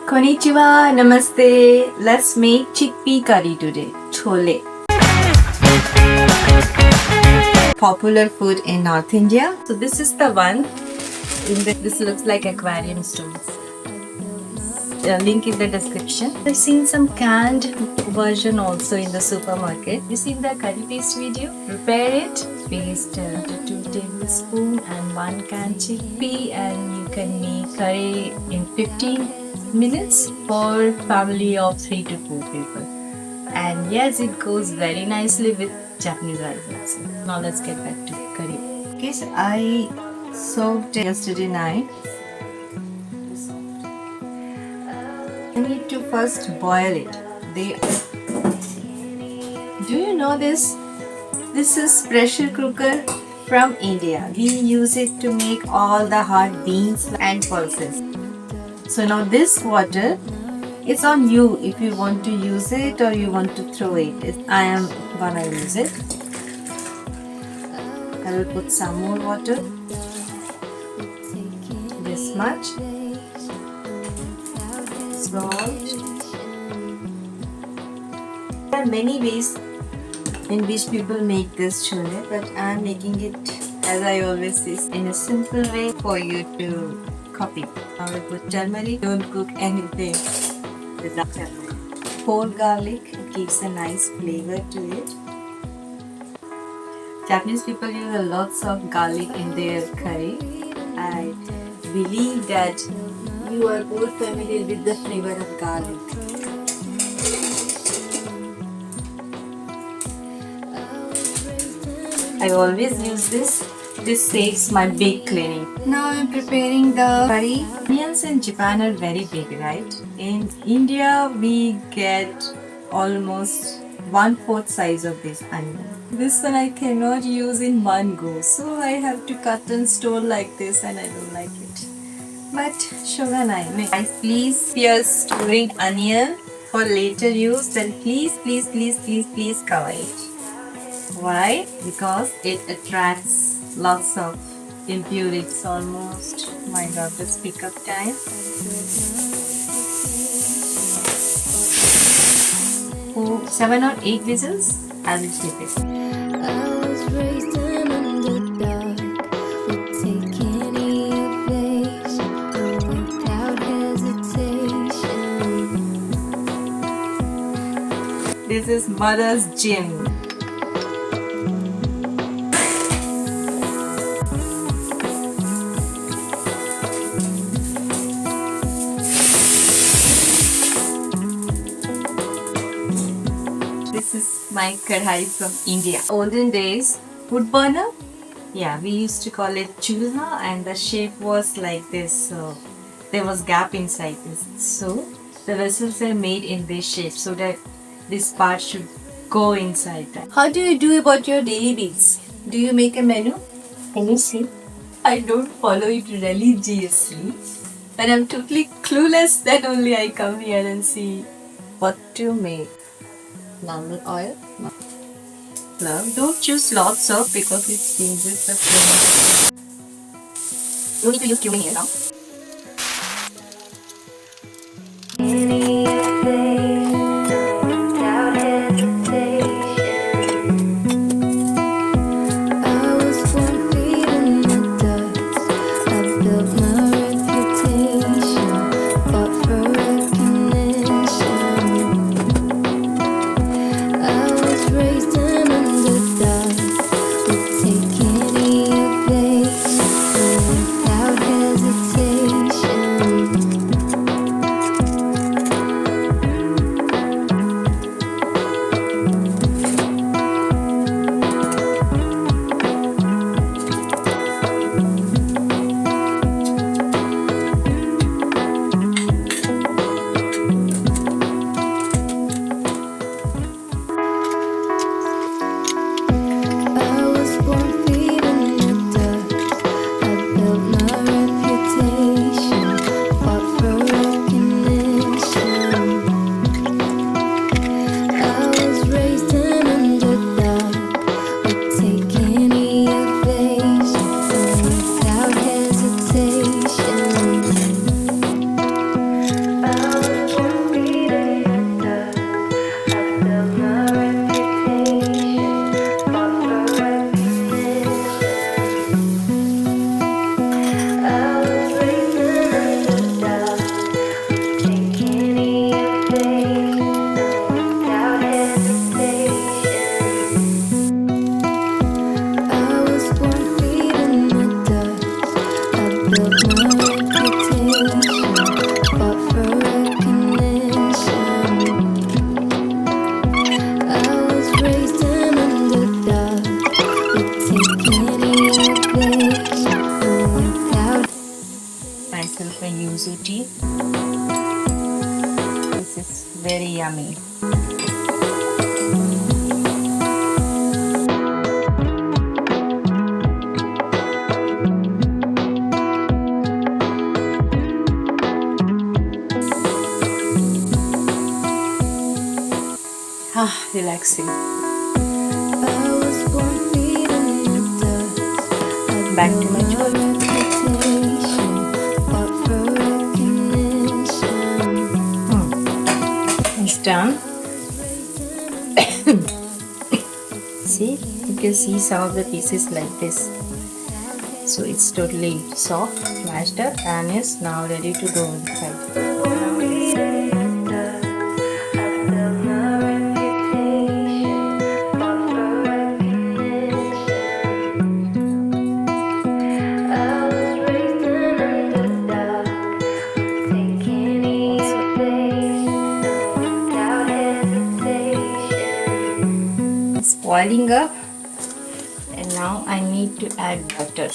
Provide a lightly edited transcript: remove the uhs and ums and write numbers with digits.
Konnichiwa, namaste. Let's make chickpea curry today. Chole. Popular food in North India. So this is the one. This looks like aquarium stones. Link in the description. I've seen some canned version also in the supermarket. You see the curry paste video? Prepare it. Paste 2 tablespoons and 1 can chickpea, and you can make curry in 15 minutes for family of 3 to 4 people. And yes, it goes very nicely with Japanese rice also. Now let's get back to curry. Okay, so I soaked yesterday night. I need to first boil it. Do you know this? This is pressure cooker from India. We use it to make all the hard beans and pulses. So now this water, it's on you if you want to use it or you want to throw it. I am gonna use it. I will put some more water. This much. Salt. There are many ways in which people make this chole, but I am making it, as I always say, in a simple way for you to copy. I will put turmeric. Don't cook anything without turmeric. Whole garlic gives a nice flavor to it. Japanese people use a lots of garlic in their curry. I believe that you are more familiar with the flavor of garlic. I always use this. This saves my big cleaning. Now I'm preparing the curry. Onions in Japan are very big, right? In India, we get almost 1/4 size of this onion. This one I cannot use in one go, so I have to cut and store like this, and I don't like it. But shoganai. Please, if you are storing onion for later use, then please cover it. Why? Because it attracts lots of impurities. Almost my daughter's pickup time. 7 or 8 whistles, I will keep it. This is mother's gym. This is my kadai from India. Olden days, wood burner. Yeah, we used to call it chulha, and the shape was like this. So there was gap inside this. So the vessels are made in this shape so that this part should go inside that. How do you do about your daily beats? Do you make a menu? Can you see? I don't follow it religiously. When I'm totally clueless, then only I come here and see what to make. Normal oil. No. Don't choose lots of because it changes the flavor. You need to use cumin here now. Without hesitation. yuzu tea. This is very yummy. Relaxing. Back to my chole. It's done. See, you can see some of the pieces like this. So it's totally soft, mashed up, and is now ready to go inside. Boiling up, and now I need to add butter.